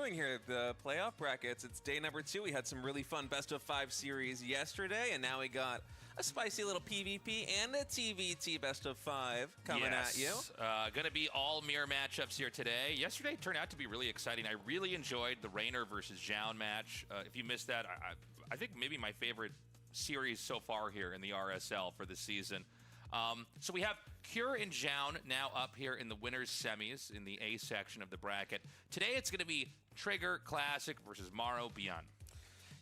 Doing here the playoff brackets. It's day number 2. We had some really fun best of 5 series yesterday, and now we got a spicy little PvP and a TVT best of 5 coming at you. Gonna be all mirror matchups here today. Yesterday turned out to be really exciting. I really enjoyed the Raynor versus Zhao match. If you missed that, I think maybe my favorite series so far here in the RSL for the season. So we have Cure and Zhao now up here in the winners semis in the A section of the bracket. Today it's going to be Trigger Classic versus Maro Beyond.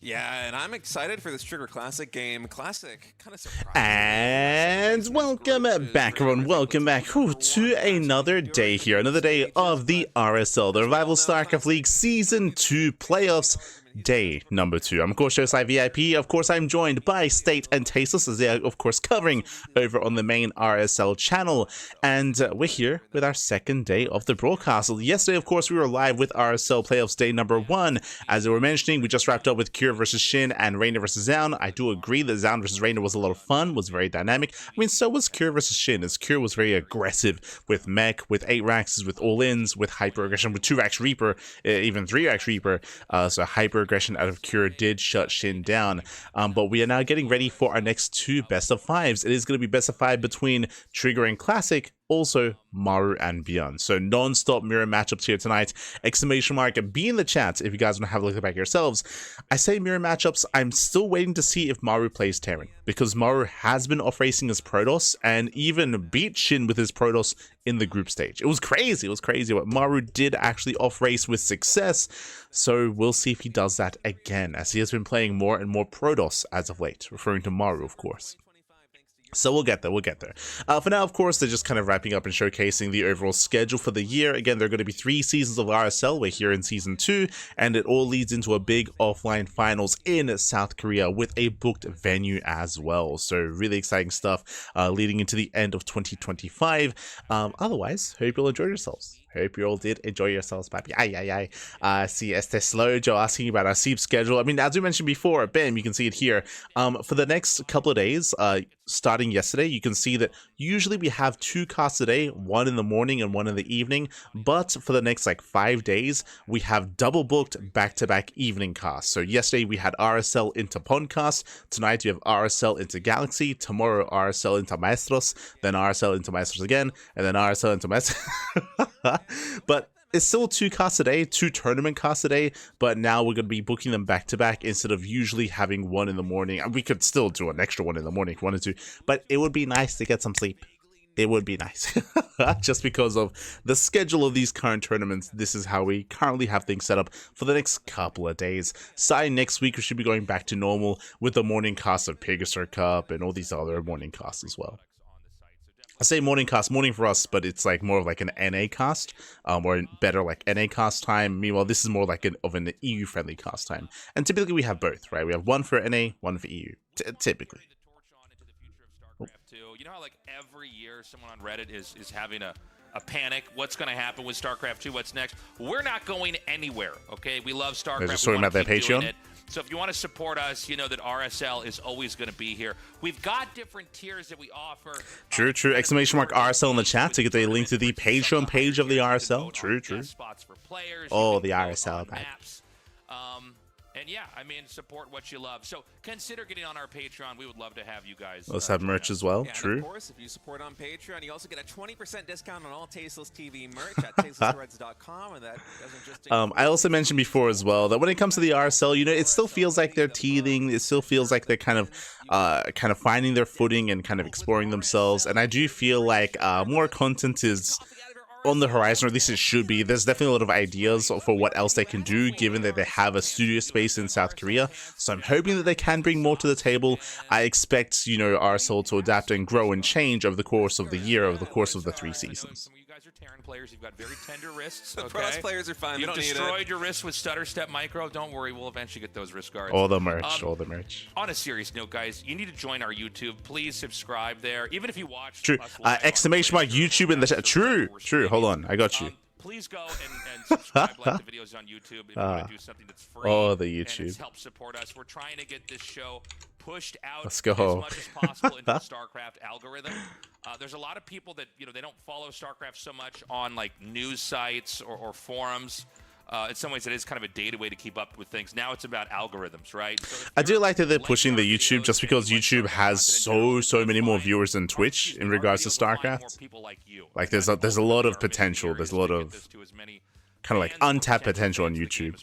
Yeah, and I'm excited for this Trigger Classic game. Classic, kind of surprising. And welcome back, everyone. Welcome back to another day here. Another day of the RSL, the Revival StarCraft League Season 2 Playoffs. Day number 2. I'm of course Showside VIP. Of course, I'm joined by State and Tasteless, as they are of course covering over on the main RSL channel. And we're here with our second day of the broadcast. Yesterday, of course, we were live with RSL Playoffs Day number 1. As they were mentioning, we just wrapped up with Cure versus Shin and Raynor versus Zaun. I do agree that Zaun versus Raynor was a lot of fun, was very dynamic. I mean, so was Cure versus Shin, as Cure was very aggressive with mech, with 8 racks, with all-ins, with hyper aggression, with 2 racks Reaper, even 3 racks Reaper. So hyper aggression out of Cure did shut Shin down. But we are now getting ready for our next 2 best of 5s. It is going to be best of 5 between Trigger and Classic, also Maru and Beyond. So non-stop mirror matchups here tonight. Exclamation mark be in the chat if you guys want to have a look back yourselves. I say mirror matchups. I'm still waiting to see if Maru plays Terran, because Maru has been off racing his Protoss and even beat Shin with his Protoss in the group stage. It was crazy. It was crazy what Maru did actually off race with success. So we'll see if he does that again, as he has been playing more and more Protoss as of late, referring to Maru, of course. So we'll get there, For now, of course, they're just kind of wrapping up and showcasing the overall schedule for the year. Again, there are going to be 3 seasons of RSL. We're here in Season 2, and it all leads into a big offline finals in South Korea with a booked venue as well. So really exciting stuff leading into the end of 2025. Otherwise, hope you'll enjoy yourselves. Hope you all did enjoy yourselves, papi. See Este Slow Joe asking about our sleep schedule. I mean, as we mentioned before, bam, you can see it here. For the next couple of days, starting yesterday, you can see that usually we have 2 casts a day, 1 in the morning and 1 in the evening. But for the next 5 days, we have double booked back-to-back evening casts. So yesterday we had RSL into Podcast. Tonight we have RSL into Galaxy. Tomorrow RSL into Maestros. Then RSL into Maestros again, and then RSL into Maestros. But it's still 2 casts a day, 2 tournament casts a day, but now we're going to be booking them back to back instead of usually having 1 in the morning. And we could still do an extra 1 in the morning if we wanted to, but it would be nice to get some sleep. It would be nice. Just because of the schedule of these current tournaments, this is how we currently have things set up for the next couple of days. Starting next week, we should be going back to normal with the morning cast of Pegasus Cup and all these other morning casts as well. I say morning cast, morning for us, but it's more of an NA cast, or better NA cast time. Meanwhile, this is more of an EU-friendly cast time. And typically we have both, right? We have 1 for NA, 1 for EU, typically. You know how every year someone on Reddit is having a panic? What's going to happen with StarCraft 2? What's next? We're not going anywhere, okay? We love StarCraft. They're just talking about their Patreon. So if you want to support us, you know that RSL is always going to be here. We've got different tiers that we offer. True. Exclamation mark RSL in the chat to get a link to the Patreon page of the RSL. True. Spots for players. Oh, the RSL maps. And yeah, I mean, support what you love. So consider getting on our Patreon. We would love to have you guys. Let's have merch as well. Yeah, True. And of course, if you support on Patreon, you also get a 20% discount on all Tasteless TV merch at tastelessthreads.com. And that doesn't just. I also mentioned before as well that when it comes to the RSL, it still feels like they're teething. It still feels like they're kind of finding their footing and kind of exploring themselves. And I do feel like more content is on the horizon, or at least it should be. There's definitely a lot of ideas for what else they can do, given that they have a studio space in South Korea. So I'm hoping that they can bring more to the table. I expect, RSL to adapt and grow and change over the course of the year, over the course of the 3 seasons. You guys are Terran players. You've got very tender wrists. The Okay? Pros players are fine. You've destroyed your wrists with Stutter Step Micro. Don't worry, we'll eventually get those wrist guards. All the merch. On a serious note, guys, you need to join our YouTube. Please subscribe there. Even if you watch. True. Exclamation mark YouTube in the chat. True. Hold on, I got you. Please go and subscribe, like the videos on YouTube if you want to do something that's free. Oh, the YouTube. And help support us. We're trying to get this show pushed out Let's go. as much as possible into the StarCraft algorithm. There's a lot of people that they don't follow StarCraft so much on news sites or forums. in some ways, it is kind of a dated way to keep up with things. Now it's about algorithms, right? So I do like that they're pushing the YouTube just because YouTube has so many more viewers than Twitch in regards to StarCraft. Like there's a lot of potential. There's a lot of kind of like untapped potential on YouTube.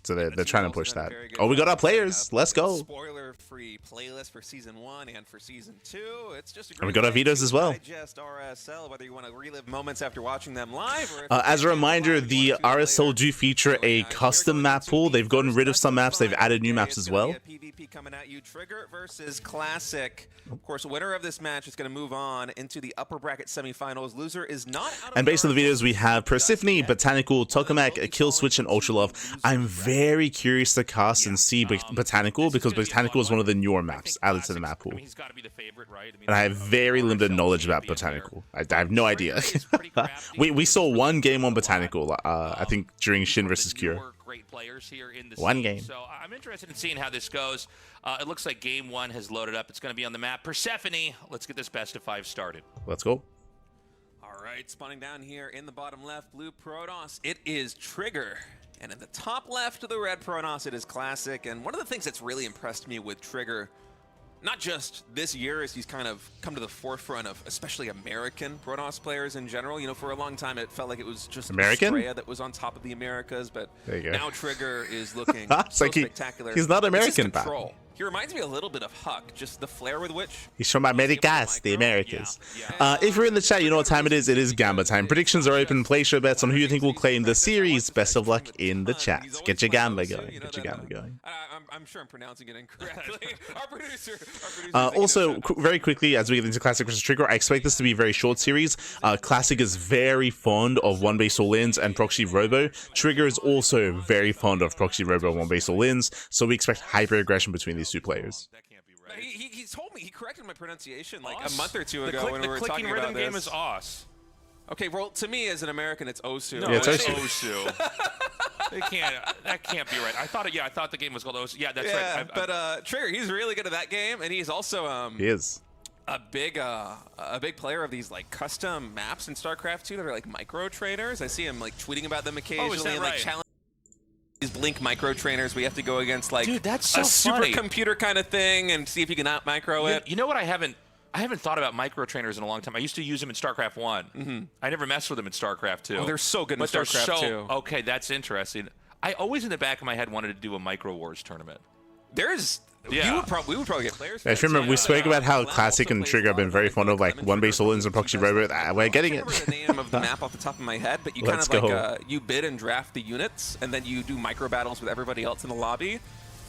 So they're trying to push that. Oh, we got our players. Let's go. Spoiler-free playlist for season 1 and for season 2. It's just a And we got our videos as well. Digest RSL, whether you want to relive moments after watching them live. Or As a reminder, the RSL do feature a custom map pool. They've gotten rid of some maps. They've added new maps as well. PvP coming at you. Trigger versus Classic. Of course, winner of this match is going to move on into the upper bracket semifinals. Loser is not out of And based on the videos, we have Persephone, Botanical, Tokamak, Killswitch, and Ultralove. I'm very curious to cast and see Botanical because Botanical is one of the newer maps added to the map pool. And I have very limited knowledge about Botanical. I have no idea. we saw one game on Botanical, I think during Shin vs. Cure. One game. So I'm interested in seeing how this goes. It looks like game 1 has loaded up. It's going to be on the map. Persephone, let's get this best of 5 started. Let's go. All right, spawning down here in the bottom left, blue Protoss. It is Trigger. And in the top left of the red Protoss, it is Classic. And one of the things that's really impressed me with Trigger, not just this year as he's kind of come to the forefront of especially American Protoss players in general. You know, for a long time it felt like it was just American? Australia that was on top of the Americas, but there you go. now Trigger is looking It's so like spectacular. He's not American, pal. He reminds me a little bit of Huck, just the flair with which... He's from Americas, the Americas. If you're in the chat, you know what time it is. It is Gamba time. Predictions are open. Place your bets on who you think will claim the series. Best of luck in the chat. Get your Gamba going. Get your Gamba going. I'm sure I'm pronouncing it incorrectly. Our producer also, very quickly, as we get into Classic versus Trigger, I expect this to be a very short series. Classic is very fond of one base all-ins and proxy robo. Trigger is also very fond of proxy robo and one base all-ins, so we expect hyper-aggression between these two players. He told me, he corrected my pronunciation like a month or two ago when we were talking about this. The clicking rhythm game is Os. Okay, well, to me as an American, it's Osu. No, yeah, it's Osu. That can't be right. I thought the game was called Osu. Yeah, that's right. But Trigger, he's really good at that game, and he's also he is a big player of these like custom maps in StarCraft 2 that are like micro trainers. I see him like tweeting about them occasionally and like challenging these Blink micro trainers. We have to go against like Dude, that's so a supercomputer kind of thing and see if you can out micro it. You know what? I haven't thought about micro trainers in a long time. I used to use them in StarCraft 1. Mm-hmm. I never messed with them in StarCraft 2. Oh, they're so good in StarCraft 2. Okay, that's interesting. I always in the back of my head wanted to do a Micro Wars tournament. There's... Yeah. We would probably get players. If you remember, we spoke about how Classic and Trigger have been very fond of like one base all-ins and proxy robo. We're getting it. I don't remember the name of the map off the top of my head, but you kind of like you bid and draft the units, and then you do micro battles with everybody else in the lobby.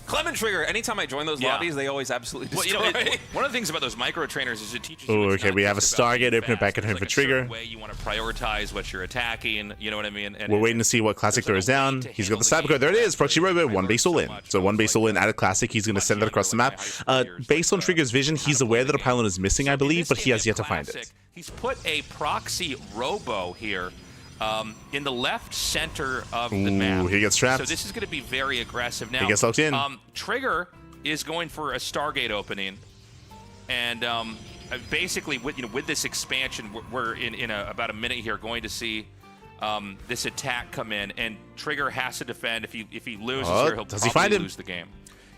Clement Trigger, anytime I join those lobbies, they always absolutely destroy. Well, you know, one of the things about those micro trainers is it teaches you. Oh, okay, we have a Stargate opening back at home for Trigger. Way you want to prioritize what you're attacking, you know what I mean? And we're waiting to see what Classic throws down. He's got the sniper code. There it is, Proxy Robo, one base all in. So one base all in out of Classic. He's going to send that across the map. Based on Trigger's vision, he's aware that a pylon is missing, I believe, but he has yet to find it. He's put a proxy robo here. In the left center of the map. He gets trapped. So this is going to be very aggressive. Now, he gets locked in. Trigger is going for a Stargate opening, and basically, with this expansion, we're in about a minute here going to see this attack come in, and Trigger has to defend. If he loses here, he'll probably lose the game.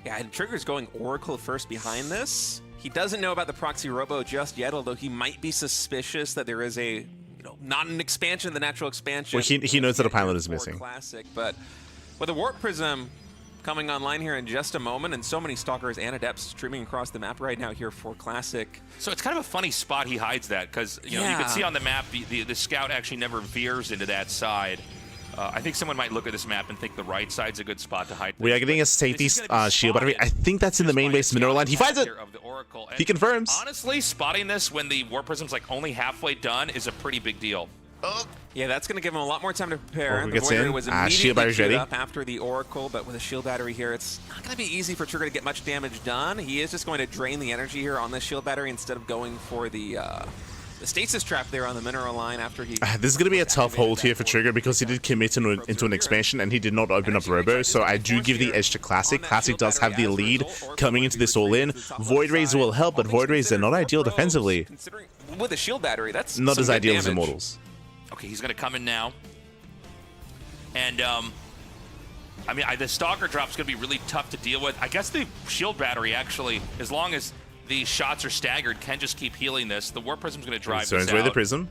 Yeah, and Trigger's going Oracle first behind this. He doesn't know about the proxy robo just yet, although he might be suspicious that there is a not an expansion, the natural expansion. Well, he knows that a pilot is missing. Classic, but with a Warp Prism coming online here in just a moment, and so many Stalkers and Adepts streaming across the map right now here for Classic. So it's kind of a funny spot he hides that, because you can see on the map the scout actually never veers into that side. I think someone might look at this map and think the right side's a good spot to hide. We are getting a safety shield battery. I think that's in the main base mineral line. He finds it! He confirms. Honestly, spotting this when the Warp Prism's like only halfway done is a pretty big deal. Yeah, that's going to give him a lot more time to prepare. The Void Ray was shield battery's ready up after the Oracle, but with a shield battery here, it's not going to be easy for Trigger to get much damage done. He is just going to drain the energy here on this shield battery instead of going for the stasis trap there on the mineral line after he... This is going to be a tough hold here for Trigger because he did commit into an expansion and he did not open up Robo, so I do give the edge to Classic. Classic does have the lead coming into this all-in. Void Rays will help, but Void Rays are not ideal defensively. With a shield battery, that's not as ideal as Immortals. Okay, he's going to come in now. And I mean, the Stalker drop's going to be really tough to deal with. I guess the shield battery, actually, as long as the shots are staggered, can just keep healing this. The Warp Prism's going to drive this out. Away the Prism.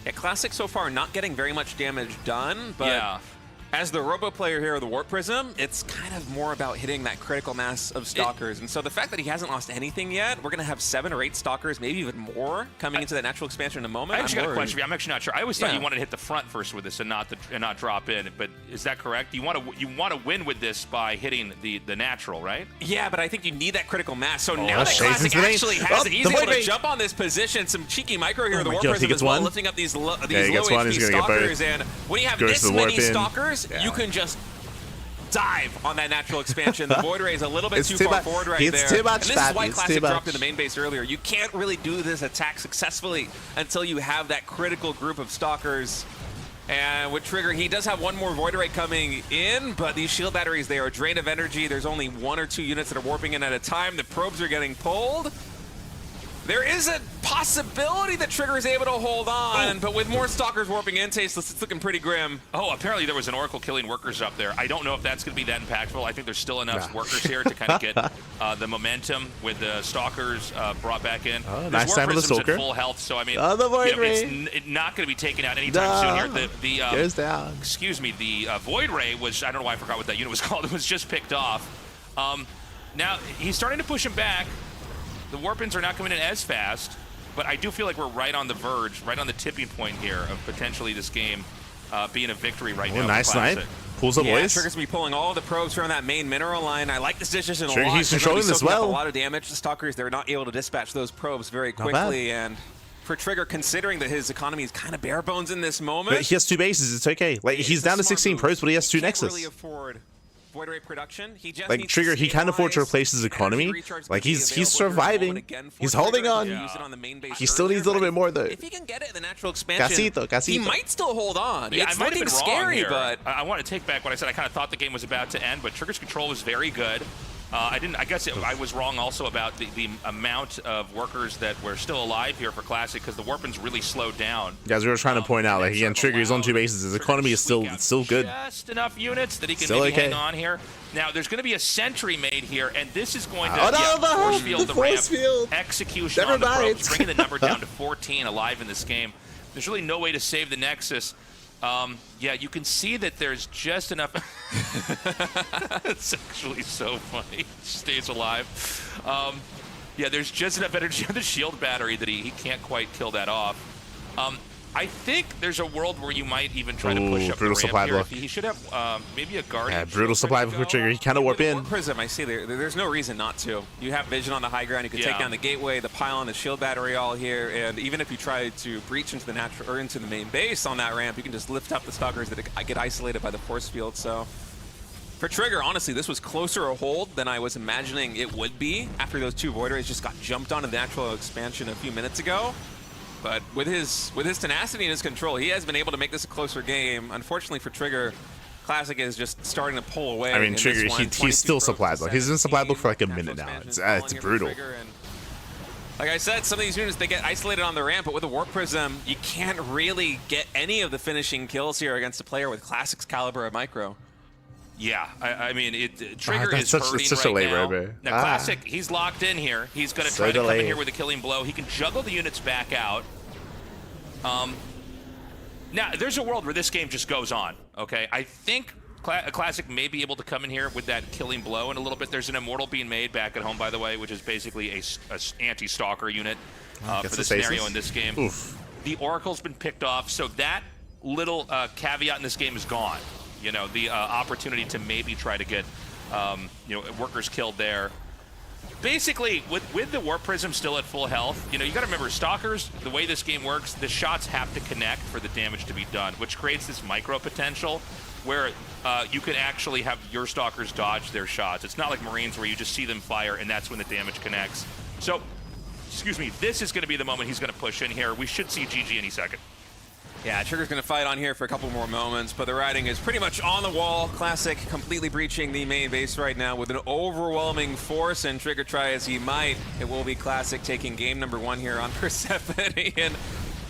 Yeah, Classic so far not getting very much damage done, but yeah. As the Robo player here of the Warp Prism, it's kind of more about hitting that critical mass of Stalkers. And so the fact that he hasn't lost anything yet, we're going to have 7 or 8 Stalkers, maybe even more, coming into that natural expansion in a moment. I actually got a question for you. I'm actually not sure. I always thought you wanted to hit the front first with this and not drop in. But is that correct? You want to win with this by hitting the natural, right? Yeah, but I think you need that critical mass. So now that Classic actually has it, he's able to jump on this position. Some cheeky micro here. The Warp Prism as well, lifting up these low HP Stalkers. And when you have this many Stalkers, you can just dive on that natural expansion. The Void Ray is a little bit too far forward right there. Too much, and this is why Classic dropped in the main base earlier. You can't really do this attack successfully until you have that critical group of Stalkers. And with Trigger, he does have one more Void Ray coming in, but these shield batteries, they are a drain of energy. There's only 1 or 2 units that are warping in at a time. The probes are getting pulled. There is a possibility that Trigger is able to hold on, but with more Stalkers warping in, Tasteless, it's looking pretty grim. Oh, apparently there was an Oracle killing workers up there. I don't know if that's going to be that impactful. I think there's still enough workers here to kind of get the momentum with the Stalkers brought back in. Oh, nice time with the Stalker. At full health, so I mean, the Void Ray. It's not going to be taken out anytime soon here. Goes down. Excuse me, the Void Ray was, I don't know why I forgot what that unit was called. It was just picked off. Now, he's starting to push him back. The Warpins are not coming in as fast. But I do feel like we're right on the verge, right on the tipping point here of potentially this game being a victory right now. Nice snipe. Pulls up boys. Trigger's going to be pulling all of the probes from that main mineral line. I like this decision a lot. He's controlling this well. A lot of damage. The Stalkers, they're not able to dispatch those probes very quickly. And for Trigger, considering that his economy is kind of bare bones in this moment. But he has 2 bases. It's okay. Like he's down to 16 probes, but he has 2 Nexus. Really afford Void Ray production. He just like Trigger, he can't afford to replace his economy. Like he's surviving. He's holding on. He still needs a little bit more though. If he can get it in the natural expansion, Casito. He might still hold on. Yeah, it's I might have been scary, wrong here. but I want to take back what I said. I kind of thought the game was about to end, but Trigger's control was very good. I guess I was wrong also about the amount of workers that were still alive here for Classic because the Warpins really slowed down. Guys, we were trying to point out, like again, Trigger is on 2 bases. His economy is still good. Just enough units that he can maybe hang on here. Now, there's going to be a sentry made here, and this is going to force field the ramp. Execution on the probes, bringing the number down to 14 alive in this game. There's really no way to save the Nexus. Yeah, you can see that there's just enough. It's actually so funny. He stays alive. Yeah, there's just enough energy on the shield battery that he can't quite kill that off. I think there's a world where you might even try to push up brutal the supply ramp block. Here. He should have maybe a guardian. Yeah, brutal supply block for Trigger. He kind of warp in. Prism, I see there's no reason not to. You have vision on the high ground. You can take down the gateway, the pylon, the shield battery all here, and even if you try to breach into the natural or into the main base on that ramp, you can just lift up the Stalkers that get isolated by the force field. So for Trigger, honestly, this was closer a hold than I was imagining it would be after those 2 Void Rays just got jumped onto the natural expansion a few minutes ago. But with his tenacity and his control, he has been able to make this a closer game. Unfortunately for Trigger, Classic is just starting to pull away. I mean, Trigger, he's still supply block. He's in supply block for like a minute now. It's brutal. Like I said, some of these units, they get isolated on the ramp, but with the Warp Prism, you can't really get any of the finishing kills here against a player with Classic's caliber of micro. Yeah, I mean, Trigger is hurting right now. Now, Classic, he's locked in here. He's going to try to come in here with a killing blow. He can juggle the units back out. Now, there's a world where this game just goes on, okay? I think Classic may be able to come in here with that killing blow in a little bit. There's an Immortal being made back at home, by the way, which is basically a anti-stalker unit for the scenario in this game. Oof. The Oracle's been picked off, so that little caveat in this game is gone. You know, the opportunity to maybe try to get, workers killed there. Basically, with the Warp Prism still at full health, you know, you got to remember, Stalkers, the way this game works, the shots have to connect for the damage to be done, which creates this micro potential where you can actually have your Stalkers dodge their shots. It's not like Marines where you just see them fire and that's when the damage connects. So, excuse me, this is going to be the moment he's going to push in here. We should see GG any second. Yeah, Trigger's going to fight on here for a couple more moments, but the riding is pretty much on the wall. Classic completely breaching the main base right now with an overwhelming force, and Trigger try as he might. It will be Classic taking game number 1 here on Persephone. And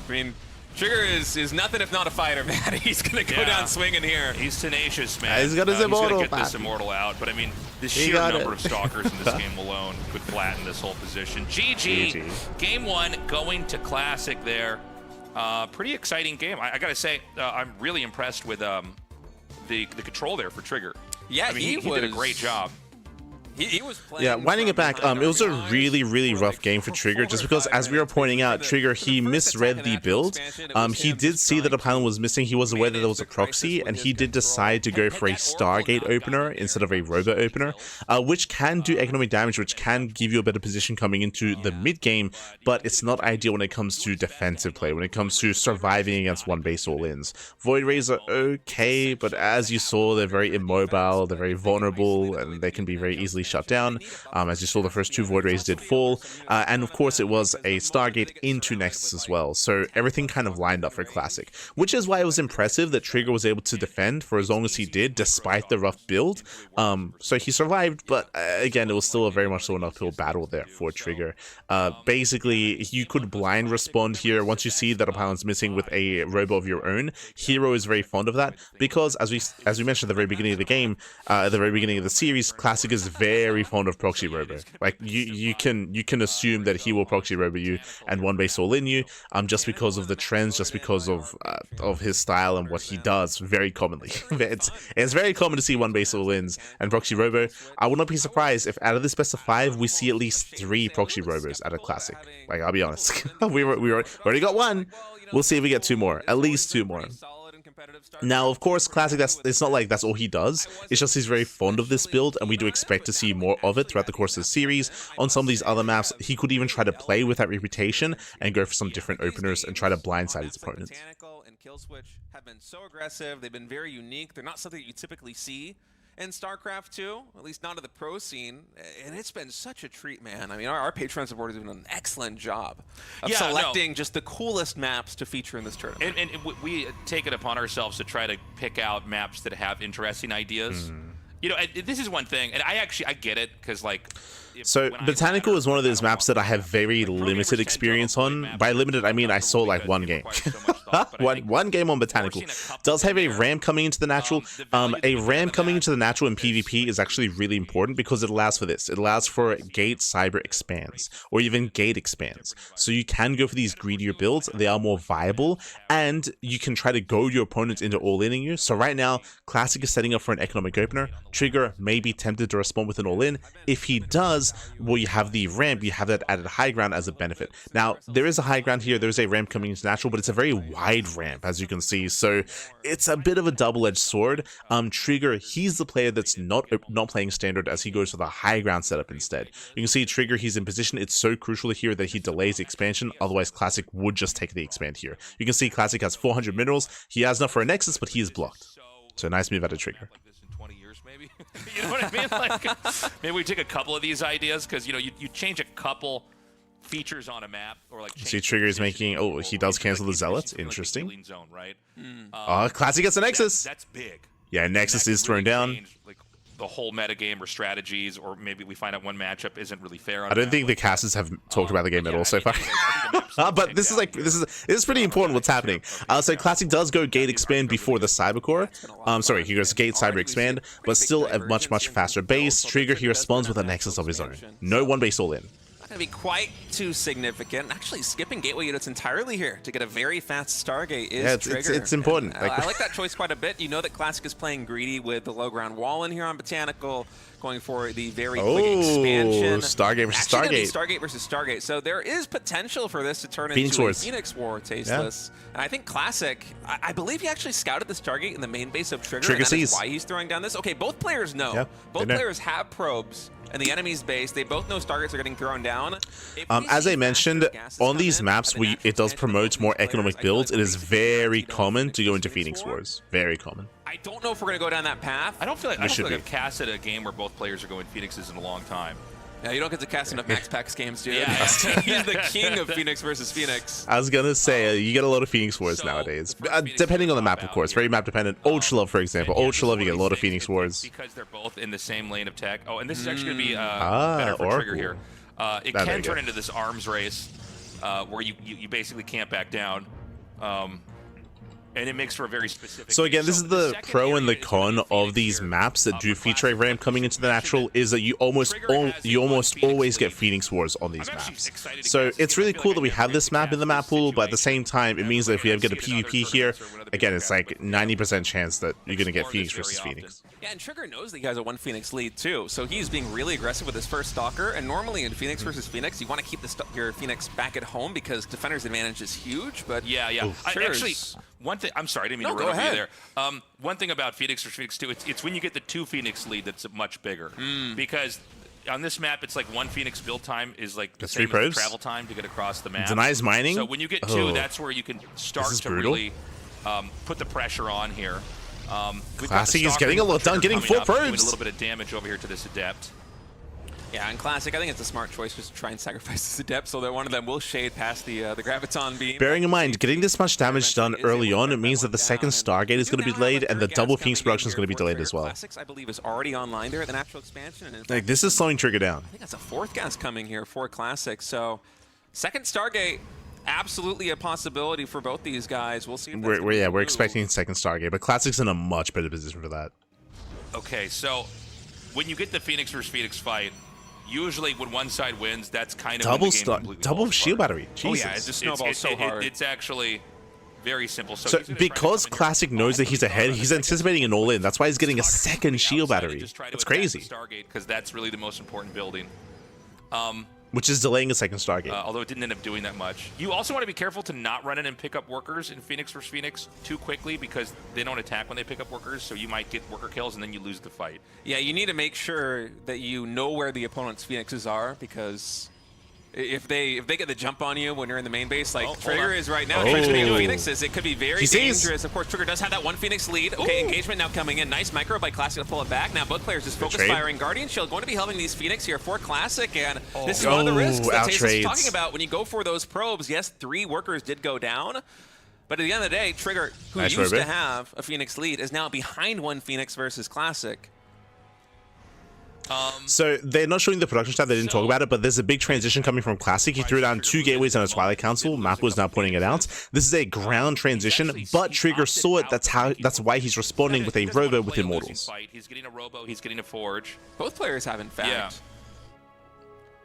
I mean, Trigger is nothing if not a fighter, man. He's gonna go down swinging here. He's tenacious, man. He's got his immortal He's gonna get back. this immortal out, but I mean, the sheer number of stalkers in this game alone could flatten this whole position. GG. Game 1 going to Classic there. Pretty exciting game. I gotta say, I'm really impressed with the control there for Trigger. Yeah, I mean, he did a great job. He was playing. Yeah, winding it back, it was a really rough game for Trigger, just because, as we were pointing out, Trigger, he misread the build. He did see that a panel was missing, he was aware that there was a proxy, and he did decide to go for a Stargate opener instead of a Robo opener, which can do economic damage, which can give you a better position coming into the mid-game, but it's not ideal when it comes to defensive play, when it comes to surviving against one base all-ins. Void Rays are okay, but as you saw, they're very immobile, they're very vulnerable, and they can be very easily shut down. As you saw, the first 2 Void Rays did fall, and of course it was a Stargate into Nexus as well, so everything kind of lined up for Classic, which is why it was impressive that Trigger was able to defend for as long as he did, despite the rough build. So he survived, but again, it was still a very much so an uphill battle there for Trigger. Basically, you could blind respond here once you see that a pylon's missing with a robo of your own. Hero is very fond of that, because as we mentioned at the very beginning of the game, at the very beginning of the series, Classic is very fond of proxy robo. Like you can assume that he will proxy robo you and one base all in you, just because of the trends, just because of his style and what he does very commonly. It's very common to see one base all ins and proxy robo. I would not be surprised if out of this best of 5 we see at least 3 proxy robos at a Classic. Like, I'll be honest. we already got 1. We'll see if we get 2 more, at least 2 more. Now, of course, Classic, it's not like that's all he does. It's just he's very fond of this build, and we do expect to see more of it throughout the course of the series. On some of these other maps, he could even try to play with that reputation and go for some different openers and try to blindside his opponents. And Kill Switch have been so aggressive. They've been very unique. They're not something that you typically see in StarCraft 2, at least not in the pro scene, and it's been such a treat, man. I mean, our Patreon supporters have done an excellent job of selecting just the coolest maps to feature in this tournament. And we take it upon ourselves to try to pick out maps that have interesting ideas. You know, this is one thing, and I get it, because, like... So, Botanical is one of those maps that I have very limited experience on. By limited, I mean I saw like 1 game. one game on Botanical. Does have a ramp coming into the natural. A ramp coming into the natural in PvP is actually really important, because it allows for this. It allows for Gate Cyber Expands, or even Gate Expands. So you can go for these greedier builds. They are more viable, and you can try to goad your opponents into all-inning you. So right now, Classic is setting up for an economic opener. Trigger may be tempted to respond with an all-in. If he does, well, you have the ramp, you have that added high ground as a benefit. Now, there is a high ground here, there's a ramp coming into natural, but it's a very wide ramp, as you can see, so it's a bit of a double-edged sword. Trigger, he's the player that's not playing standard, as he goes for the high ground setup instead. You can see Trigger, he's in position. It's so crucial here that he delays the expansion, otherwise Classic would just take the expand here. You can see Classic has 400 minerals, he has enough for a Nexus, but he is blocked. So nice move out of Trigger. Maybe. You know what I mean? Like, maybe we take a couple of these ideas, because, you know, you change a couple features on a map, or like see Trigger is making, oh, he does cancel the Zealots. Interesting. Like zone, right? Classic gets a Nexus. That's big. Yeah, Nexus is thrown down. Like, the whole metagame or strategies, or maybe we find out one matchup isn't really fair. I don't think the casters have talked about the game at all so far. But this is pretty important what's happening. So Classic does go Gate Expand before the Cybercore. Sorry, he goes Gate Cyber Expand, but still a much faster base. Trigger, he responds with a Nexus of his own. No one base all in. Not going to be quite too significant. Actually, skipping gateway units entirely here to get a very fast Stargate is Trigger. It's important. I like that choice quite a bit. You know that Classic is playing greedy with the low ground wall in here on Botanical, going for the very quick expansion. Stargate versus Stargate. Stargate versus Stargate. So there is potential for this to turn Phoenix into Wars. a Phoenix War tasteless. Yeah. And I think Classic, I believe he actually scouted the Stargate in the main base of Trigger. Trigger and that is sees why he's throwing down this. Okay, both players know. Yeah, both players have probes in the enemy's base. They both know Stargates are getting thrown down. As I mentioned, on these maps, it does promote more economic builds. It is very common to go into Phoenix Wars. Very common. I don't know if we're going to go down that path. I don't feel like I've casted a game where both players are going Phoenixes in a long time. Yeah, you don't get to cast enough Max Packs games, dude. Yeah. He's the king of Phoenix versus Phoenix. I was going to say, you get a lot of Phoenix Wars nowadays. Depending on the map, of course. Very map dependent. Ultra Love, for example. Ultra Love, you get a lot of Phoenix Wars. Because they're both in the same lane of tech. Oh, and this is actually going to be better for Trigger here. It can turn into this arms race where you basically can't back down. And it makes for a very specific. So again, this is the second pro area and the is gonna be con of Phoenix these here, maps that do for feature a Classic. ramp coming into the You natural mentioned is that you almost Trigger has a Phoenix always get lead. Phoenix Wars on these I'm actually maps. excited to So cast this it's game. I really feel cool like that I we never have get this to map in the cast map this pool, but at the situation. same time, it And means that if we I ever get a see it in other PvP here, tournaments or whatever again, they it's cast, like but yeah, 90% chance that you're gonna get explore Phoenix this very versus often. Phoenix. Yeah, and Trigger knows that he has a 1 Phoenix lead too, so he's being really aggressive with his first Stalker, and normally in Phoenix versus Phoenix, you want to keep your Phoenix back at home because defender's advantage is huge, but Yeah. Actually, one thing. I'm sorry, I didn't mean No, to go run over you ahead. there. One thing about Phoenix versus Phoenix too, it's when you get the 2 Phoenix lead that's much bigger because on this map it's like 1 Phoenix build time is like the That's same 3 as probes? the travel time to get across the map. Denies mining? So when you get 2, Oh. that's where you can start is to brutal. really put the pressure on here. We've got the Classic is Stalker getting a lot Trigger done, getting coming 4 up, doing probes. a little bit of damage over here to this Adept. yeah, in Classic, I think it's a smart choice just to try and sacrifice this Adept so that one of them will shade past the Graviton beam. Bearing in mind, getting this much damage done early on, it means that the second Stargate is going to be delayed and the double Phoenix production is going to be delayed as well. Classics, I believe, is already online there at the natural expansion. And in Like, fact, this is slowing Trigger down. I think that's a 4th gas coming here for Classic. So, second Stargate, absolutely a possibility for both these guys. We'll see. If that's gonna be a We're move. expecting second Stargate, but Classic's in a much better position for that. Okay, so when you get the Phoenix versus Phoenix fight, usually when one side wins, that's kind of when the game completely Double falls shield apart. battery. Oh Jesus. yeah, it just snowballs so hard. It's actually very simple. So he's gonna try to because come in here. Classic knows that he's ahead, he's anticipating an all-in. That's why he's getting a second shield battery. That's crazy. Stargate, because that's really the most important building. Which is delaying a second Stargate. Although it didn't end up doing that much. You also want to be careful to not run in and pick up workers in Phoenix versus Phoenix too quickly because they don't attack when they pick up workers, so you might get worker kills and then you lose the fight. Yeah, you need to make sure that you know where the opponent's Phoenixes are because if they get the jump on you when you're in the main base, like Trigger is right now, trying to do Oh. Phoenixes, it could be very He sees. dangerous. Of course, Trigger does have that 1 Phoenix lead. Okay, engagement now coming in. Nice micro by Classic to pull it back. Now both players just focus trade. firing. Guardian Shield going to be helping these Phoenix here for Classic, and this is one of the risks that out Taste is trades. talking about when you go for those probes. Yes, 3 workers did go down. But at the end of the day, Trigger, who Nice used to robot. have a Phoenix lead, is now behind 1 Phoenix versus Classic. So they're not showing the production stat, they didn't talk about it, but there's a big transition coming from Classic. He threw down 2 gateways and a Twilight Council. Map was now pointing it out. This is a ground transition, but Trigger saw it. That's why he's responding with a Robo with Immortals. He's getting a Robo, he's getting a Forge. Both players have, in fact. Yeah.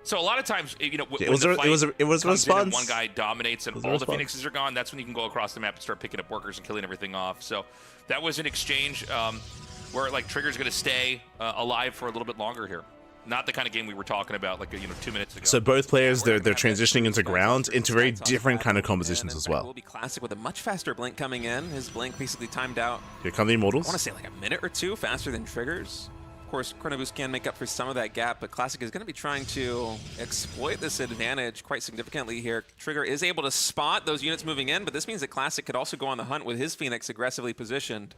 So a lot of times, you know, when It was the a- fight it was a comes in and response. one guy dominates and It was a all the response. Phoenixes are gone, that's when you can go across the map and start picking up workers and killing everything off. So that was an exchange where like Trigger's going to stay alive for a little bit longer here. Not the kind of game we were talking about like 2 minutes ago. So both players, they're transitioning into ground, into very different kind of compositions as well. Will be Classic with a much faster blink coming in. His blink basically timed out, Here come the I want to Immortals. say like a minute or 2 faster than Trigger's. Of course, Chrono Boost can make up for some of that gap, but Classic is going to be trying to exploit this advantage quite significantly here. Trigger is able to spot those units moving in, but this means that Classic could also go on the hunt with his Phoenix aggressively positioned.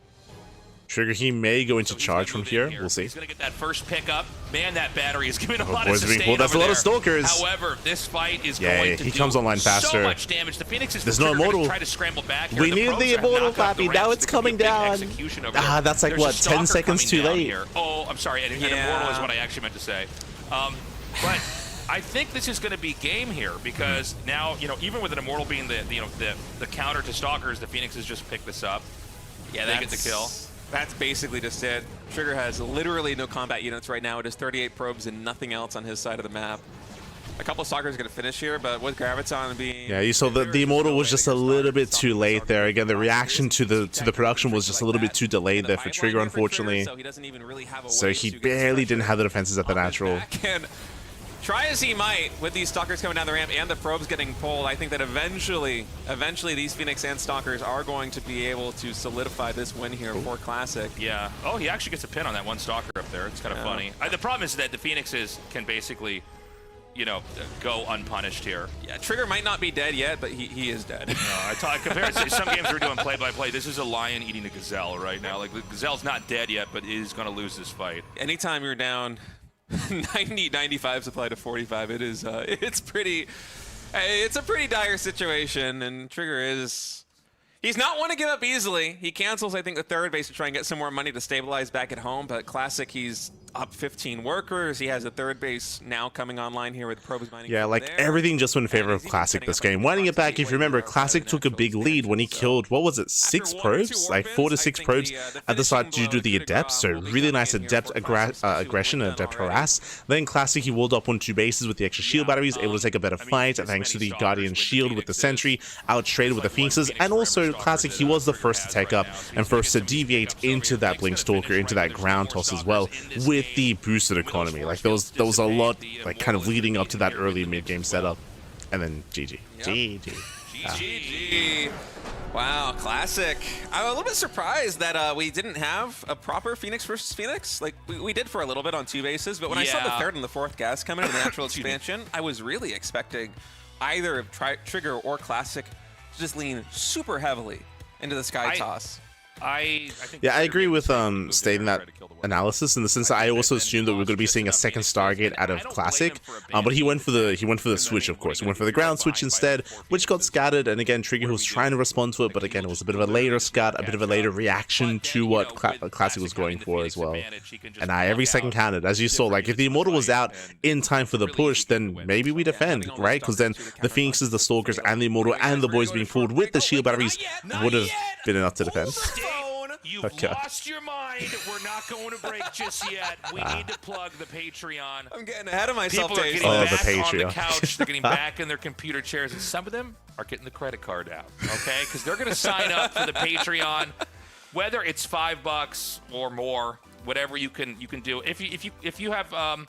Trigger, he may go into So he's charge gonna from move in here. We'll see. He's going to get that first pickup. Man, that battery is giving a lot of boys are being sustain pulled. That's over a lot of there. Stalkers. However, this fight is Yeah, going to he do comes online so faster. much damage. The Phoenix is There's no Immortal. try to scramble back here. We The needed probes the have Immortal, knocked out the Papi. Now ramps. it's There could be coming a big down. execution over Ah, there. that's like, There's a what, 10 Stalker seconds coming too down late. here. Oh, I'm sorry. An Immortal is what I actually meant to say. But I think this is going to be game here because now, even with an Immortal being the counter to Stalkers, the Phoenixes just pick this up. Yeah, They get the kill. That's basically just it. Trigger has literally no combat units right now. It is 38 probes and nothing else on his side of the map. A couple of Stalkers are going to finish here, but with Graviton being... Yeah, you saw the Immortal was just a little bit too late there. Again, the reaction to the production was just a little bit too delayed there for Trigger, unfortunately. So he doesn't even really have a So way he to get barely didn't pressure have the defenses at the on his natural. back. And try as he might with these Stalkers coming down the ramp and the probes getting pulled, I think that eventually these Phoenix and Stalkers are going to be able to solidify this win here for Classic. Yeah. Oh, he actually gets a pin on that one Stalker up there. It's kind of funny. The problem is that the Phoenixes can basically, go unpunished here. Yeah, Trigger might not be dead yet, but he is dead. I compared to some games we're doing play-by-play. This is a lion eating a gazelle right now. Like, the gazelle's not dead yet, but is going to lose this fight. Anytime you're down 95 supply to 45, it's a pretty dire situation, and Trigger he's not one to give up easily. He cancels, I think, the third base to try and get some more money to stabilize back at home, but Classic, he's up 15 workers. He has a third base now coming online here with probes mining. Yeah, like everything just went in favor of Classic this game. Winding it back, if you remember, Classic took a big lead when he killed, what was it, 6 probes? Like 4 to 6 probes at the start due to the Adept. So really nice Adept aggression and Adept harass. Then Classic, he walled up on 2 bases with the extra shield batteries, able to take a better fight thanks to the Guardian shield with the Sentry, out-traded with the Phoenixes, and also Classic, he was the first to take up and first to deviate into that Blink Stalker, into that ground toss as well, with the boosted economy. Like there was a lot like kind of leading up to that early mid-game setup, and then GG. Yep. GG. GG. Wow, Classic. I'm a little bit surprised that we didn't have a proper Phoenix versus Phoenix. Like, we did for a little bit on 2 bases, but when I saw the 3rd and the 4th gas come in the natural expansion, I was really expecting either of Trigger or Classic to just lean super heavily into the Sky Toss. I think Yeah, I agree with stating that analysis in the sense that I also assumed that we were going to be seeing a second Stargate out of Classic, but he went for the switch, of course. He went for the ground switch instead, which got scattered, and again Trigger was trying to respond to it, but again it was a bit of a later scat, a bit of a later reaction to what Classic was going for as well. And every second counted, as you saw. Like if the Immortal was out in time for the push, then maybe we defend, right? Because then the Phoenixes, the Stalkers, and the Immortal, and the boys being pulled with the shield batteries would have been enough to defend. You've lost your mind. We're not going to break just yet. We need to plug the Patreon. I'm getting ahead of myself. People are getting back on the couch. They're getting back in their computer chairs, and some of them are getting the credit card out, okay? Because they're going to sign up for the Patreon, whether it's $5 or more, whatever you can do. If you have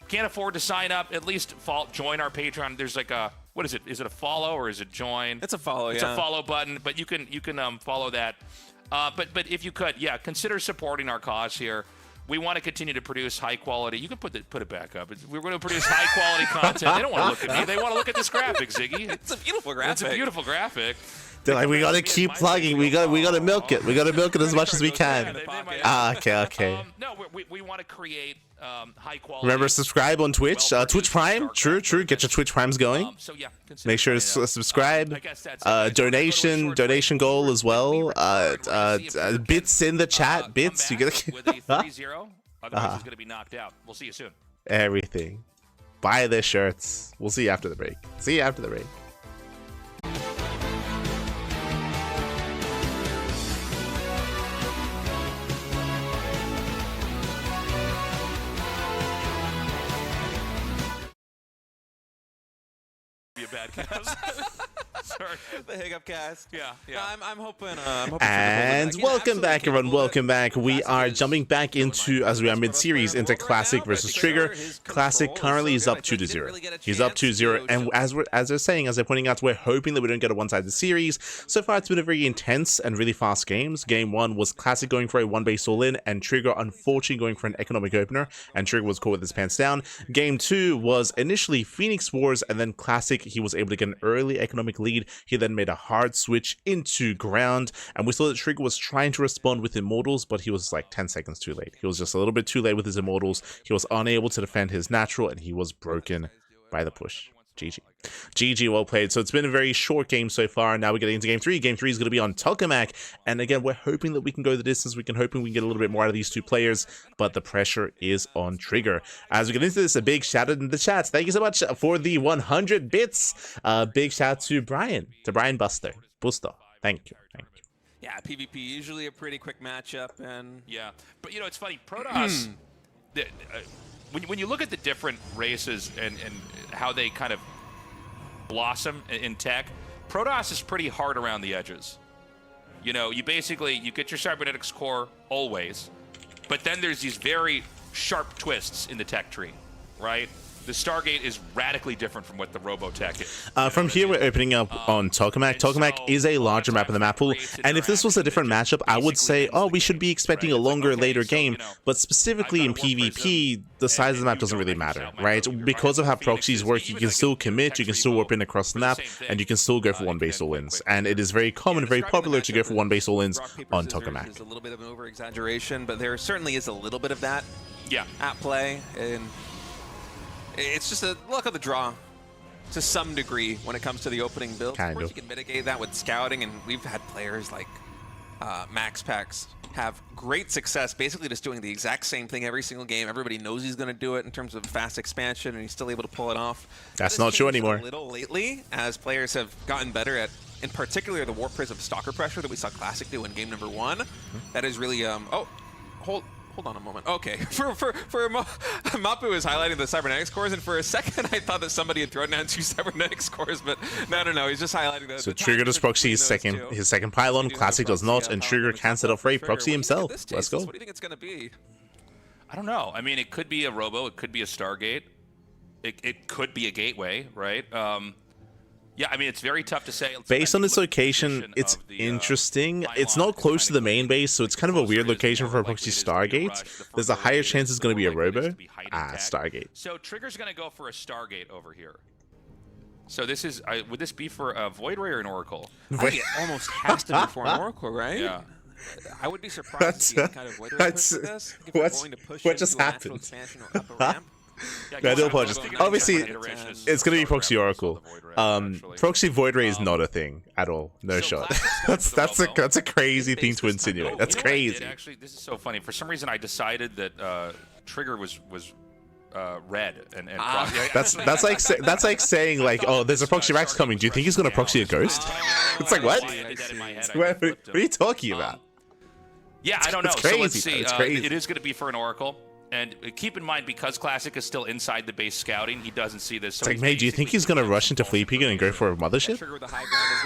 can't afford to sign up, at least join our Patreon. There's like a, what is it? Is it a follow or is it join? It's a follow. It's a follow button, but you can follow that. But if you could, yeah, consider supporting our cause here. We want to continue to produce high quality. You can put it back up. We're going to produce high quality content. They don't want to look at me. They want to look at this graphic, Ziggy. It's a beautiful graphic. It's a beautiful graphic. They're like, we gotta keep plugging. We gotta milk it. We gotta milk it as much as we can. Okay. No, we want to create high quality. Remember, subscribe on Twitch. Twitch Prime. True. Get your Twitch Primes going. So yeah, make sure to subscribe. Donation goal as well. Bits in the chat. Bits. You get with a 3-0. Otherwise, he's gonna be knocked out. We'll see you soon. Everything. Buy their shirts. We'll see you after the break. Be a bad cast. Sorry. The hiccup cast. Yeah. I'm hoping. And welcome back, everyone. Welcome back. We are jumping back into, as we are mid-series, into Classic versus Trigger. Classic currently is up 2-0. He's up 2-0, and as they're pointing out, we're hoping that we don't get a one-sided series. So far, it's been a very intense and really fast games. Game 1 was Classic going for a one-base all-in, and Trigger unfortunately going for an economic opener, and Trigger was caught with his pants down. Game 2 was initially Phoenix Wars, and then Classic, he was able to get an early economic lead. He then made a hard switch into ground, and we saw that Trigger was trying to respond with Immortals, but he was like 10 seconds too late. He was just a little bit too late with his Immortals. He was unable to defend his natural, and he was broken by the push. GG, well played. So it's been a very short game so far. Now we're getting into game 3. Game 3 is going to be on Tokamak, and again, we're hoping that we can go the distance. We're hoping we can get a little bit more out of these two players, but the pressure is on Trigger. As we get into this, a big shout out in the chat. Thank you so much for the 100 bits. Big shout out to Brian Buster. Thank you. Yeah, PvP usually a pretty quick matchup, and yeah, but it's funny, Protoss. When you look at the different races and how they kind of blossom in tech, Protoss is pretty hard around the edges. You get your cybernetics core always, but then there's these very sharp twists in the tech tree, right? The Stargate is radically different from what the Robotech is. From here, we're opening up on Tokamak. Tokamak is a larger map in the map pool, and if this was a different matchup, I would say, we should be expecting a longer, later game, but specifically in PvP, the size of the map doesn't really matter, right? Because of how proxies work, you can still commit, you can still warp in across the map, and you can still go for one-base all-ins, and it is very common, very popular to go for one-base all-ins on Tokamak. There's a little bit of an over-exaggeration, but there certainly is a little bit of that at play, and it's just a luck of the draw to some degree when it comes to the opening build. Of course, you can mitigate that with scouting, and we've had players like max packs have great success basically just doing the exact same thing every single game. Everybody knows he's going to do it in terms of fast expansion, and he's still able to pull it off. That's not true anymore. A little lately, as players have gotten better at, in particular, the Warp Prism Stalker Pressure that we saw Classic do in game number 1. That is really, oh, hold on a moment. Okay, Mapu is highlighting the cybernetics cores, and for a second I thought that somebody had thrown down 2 cybernetics cores, but no, he's just highlighting the. So Trigger does proxy his second pylon, Classic does not, and Trigger can set up for a proxy himself. Let's go. What do you think it's gonna be? I don't know. I mean, it could be a Robo, it could be a Stargate, it could be a Gateway, right? Yeah, I mean, it's very tough to say. Based on its location, it's interesting. It's not close to the main base, so it's kind of a weird location for a proxy Stargate. There's a higher chance it's going to be a Robo. Stargate. So Trigger's going to go for a Stargate over here. So this is, would this be for a Void Ray or an Oracle? I think it almost has to be for an Oracle, right? Yeah. I would be surprised to see any kind of Void Ray push for this. What just happened? Expansion or up a ramp. I do apologize. Obviously, it's going to be Proxy Oracle. Proxy Void Ray is not a thing at all. No shot. That's a crazy thing to insinuate. That's crazy. Actually, this is so funny. For some reason, I decided that Trigger was red, and that's like saying like, oh, there's a Proxy Rax coming. Do you think he's going to proxy a ghost? It's like, what? What are you talking about? Yeah, I don't know. It's crazy. So let's see. It's crazy. It is going to be for an Oracle. And keep in mind, because Classic is still inside the base scouting, he doesn't see this. So it's like, mate, do you think he's going to rush into Flea Peak and go for a mothership?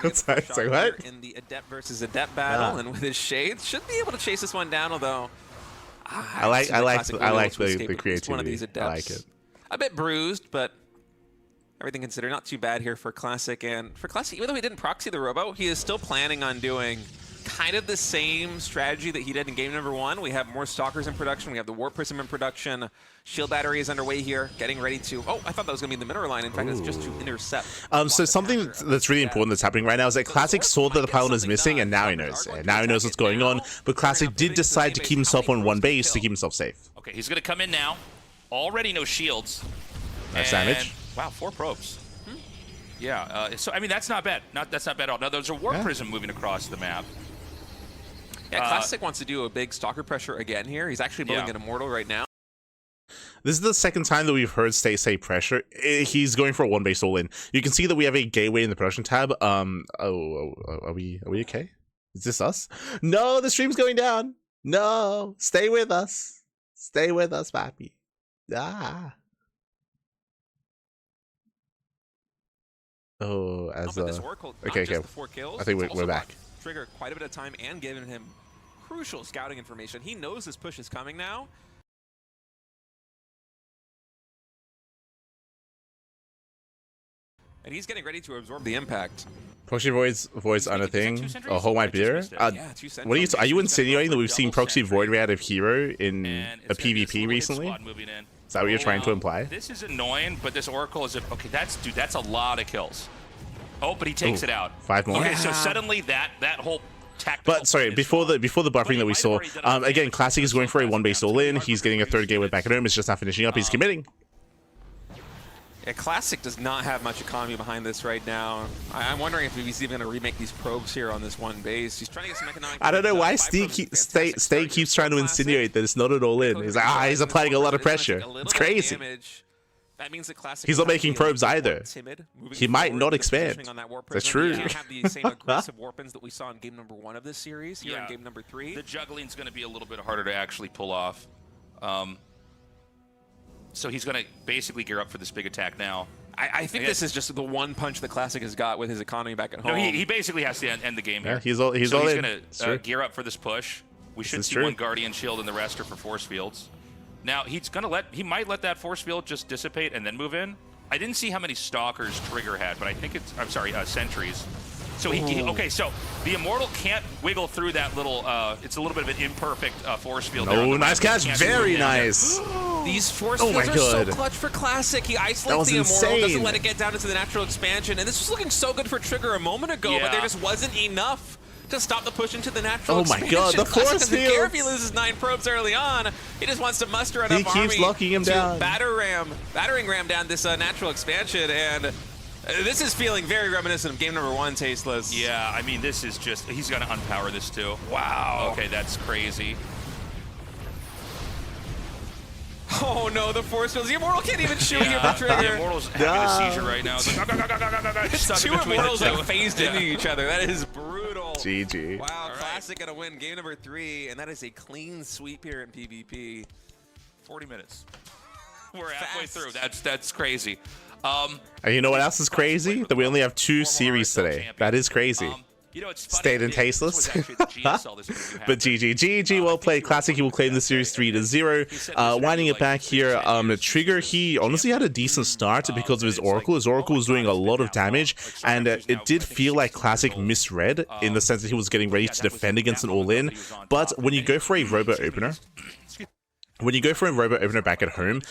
It's like, what? In the Adept versus Adept battle, and with his shades, should be able to chase this one down, although... I like the creativity. One of these Adepts. I like it. A bit bruised, but everything considered, not too bad here for Classic. And for Classic, even though he didn't proxy the Robo, he is still planning on doing kind of the same strategy that he did in game number 1. We have more Stalkers in production. We have the Warp Prism in production. Shield Battery is underway here, getting ready to... Oh, I thought that was going to be the mineral line. In fact, it's just to intercept. So something that's really important that's happening right now is that Classic saw that the pylon is missing, and now he knows. Now he knows what's going on. But Classic did decide to keep himself on one base to keep himself safe. Okay, he's going to come in now. Already no shields. Nice damage. Wow, 4 probes. Yeah, so I mean, that's not bad. That's not bad at all. Now, there's a Warp Prism moving across the map. Yeah, Classic wants to do a big Stalker Pressure again here. He's actually building an Immortal right now. This is the second time that we've heard Stay say pressure. He's going for a 1 base all-in. You can see that we have a Gateway in the production tab. Are we okay? Is this us? No, the stream's going down. No, stay with us. Stay with us, papi. Ah. Oh, as okay. I think we're back. Trigger quite a bit of time and giving him crucial scouting information. He knows this push is coming now. And he's getting ready to absorb the impact. Proxy Void's on a thing. A whole my beer. What are you insinuating that we've seen Proxy Void Ray out of Hero in a PvP recently? Is that what you're trying to imply? This is annoying, but this Oracle is okay. That's a lot of kills. Oh, but he takes it out. 5 more. Okay, so suddenly that whole tactical. But sorry, before the buffering that we saw, again, Classic is going for a 1 base all in. He's getting a 3rd gateway back at home. It's just not finishing up. He's committing. Yeah, Classic does not have much economy behind this right now. I'm wondering if he's even going to remake these probes here on this 1 base. He's trying to get some economic. I don't know why Stay keeps trying to insinuate that it's not an all in. He's like, he's applying a lot of pressure. It's crazy. That means that Classic he's not making probes either. He might not expand. That's true. He can't have the same aggressive warpins that we saw in game number 1 of this series here in game number 3. The juggling's going to be a little bit harder to actually pull off. So he's going to basically gear up for this big attack now. I think this is just the one punch that Classic has got with his economy back at home. No, he basically has to end the game here. Yeah, he's all in. Going to gear up for this push. We should see 1 Guardian Shield and the rest are for force fields. Now, he might let that force field just dissipate and then move in. I didn't see how many Stalkers Trigger had, but I think sentries. So okay, so the Immortal can't wiggle through that little, it's a little bit of an imperfect force field. Oh, nice catch, very nice. These force fields are so clutch for Classic. He isolates the Immortal, doesn't let it get down into the natural expansion, and this was looking so good for Trigger a moment ago, but there just wasn't enough to stop the push into the natural expansion. Oh my god, the force field! If he loses 9 probes early on, he just wants to muster enough army. He keeps locking him down. Battering ram down this natural expansion, and This is feeling very reminiscent of game number 1, Tasteless. Yeah, I mean, this is just, he's gonna unpower this too. Wow. Okay, that's crazy. Oh no, the force fields. The Immortal can't even shoot here for The Trigger. Immortal's having a seizure right now. It's like, It's two between Immortals the two. like phased into each other. That is brutal. GG. Wow, Classic gonna win game number 3, and that is a clean sweep here in PvP. 40 minutes. We're halfway Fast. through. That's crazy. And you know what else is crazy? That we only have 2 series today. That is crazy. You know, it's funny, Stayed in this Tasteless. was actually the GSL this week you had. But GG, well played. Classic, he will claim the series 3-0. Winding it back here, Trigger, he honestly had a decent start because of his Oracle. His Oracle was doing a lot of damage, and it did feel like Classic misread in the sense that he was getting ready to defend against an all-in. But when you go for a Robo Opener, back at home,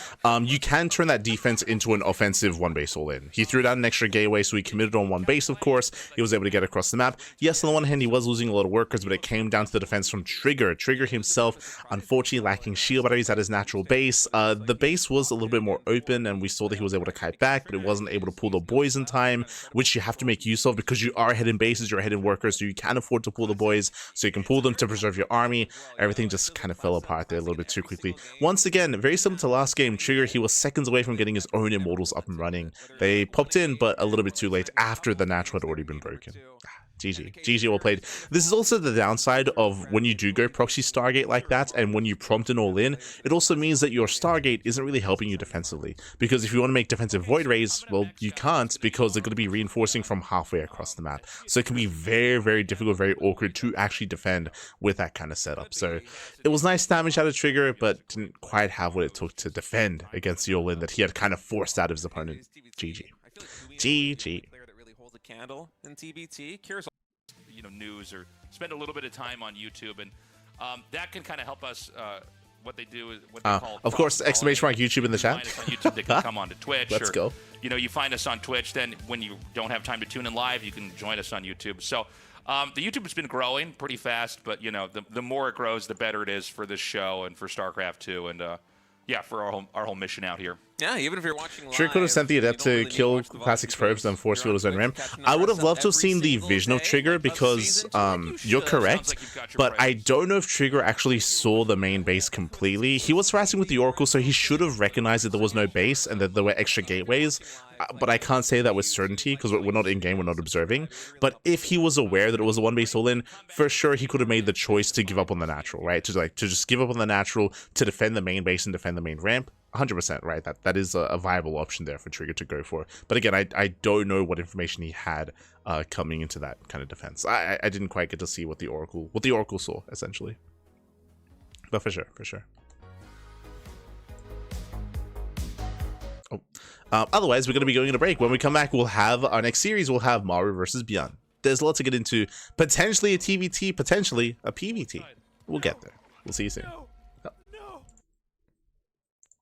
you can turn that defense into an offensive one base all in. He threw down an extra gateway, so he committed on one base, of course. He was able to get across the map. Yes, on the one hand, he was losing a lot of workers, but it came down to the defense from Trigger. Trigger himself, unfortunately, lacking shield batteries at his natural base. The base was a little bit more open, and we saw that he was able to kite back, but it wasn't able to pull the boys in time, which you have to make use of because you are ahead in bases, you're ahead in workers, so you can afford to pull the boys, so you can pull them to preserve your army. Everything just kind of fell apart there a little bit too quickly. Once again, very similar to last game, Trigger, he was seconds away from getting his own Immortals up and running. They popped in, but a little bit too late after the natural had already been broken. GG, well played. This is also the downside of when you do go proxy Stargate like that, and when you prompt an all-in, it also means that your Stargate isn't really helping you defensively. Because if you want to make defensive Void Rays, well, you can't, because they're going to be reinforcing from halfway across the map. So it can be very, very difficult, very awkward to actually defend with that kind of setup. So it was nice damage out of Trigger, but didn't quite have what it took to defend against the all-in that he had kind of forced out of his opponent. GG. Candle in TBT. Cures, you know, news or spend a little bit of time on YouTube, and that can kind of help us. What they do is what they call, of course, exclamation mark YouTube in the chat. Find us on YouTube, they can come on to Twitch. Let's go. You know, you find us on Twitch. Then when you don't have time to tune in live, you can join us on YouTube. So the YouTube has been growing pretty fast, but you know, the more it grows, the better it is for this show and for StarCraft 2, and yeah, for our whole mission out here. Yeah, even if you're watching live, Sure could have sent the Adept to kill Classic's probes, then force field his own ram. I would have loved to have seen the vision of Trigger because you're correct, but I don't know if Trigger actually saw the main base completely. He was harassing with the Oracle, so he should have recognized that there was no base and that there were extra gateways, but I can't say that with certainty because we're not in-game, we're not observing. But if he was aware that it was a one-base all-in, for sure he could have made the choice to give up on the natural, right? To just give up on the natural to defend the main base and defend the main ramp. 100%, right? That is a viable option there for Trigger to go for. But again, I don't know what information he had coming into that kind of defense. I didn't quite get to see what the Oracle saw essentially. But for sure. Oh, otherwise we're going to be going on a break. When we come back, we'll have our next series. We'll have Mario versus Beyond. There's a lot to get into. Potentially a TVT, potentially a PVT. We'll get there. We'll see you soon.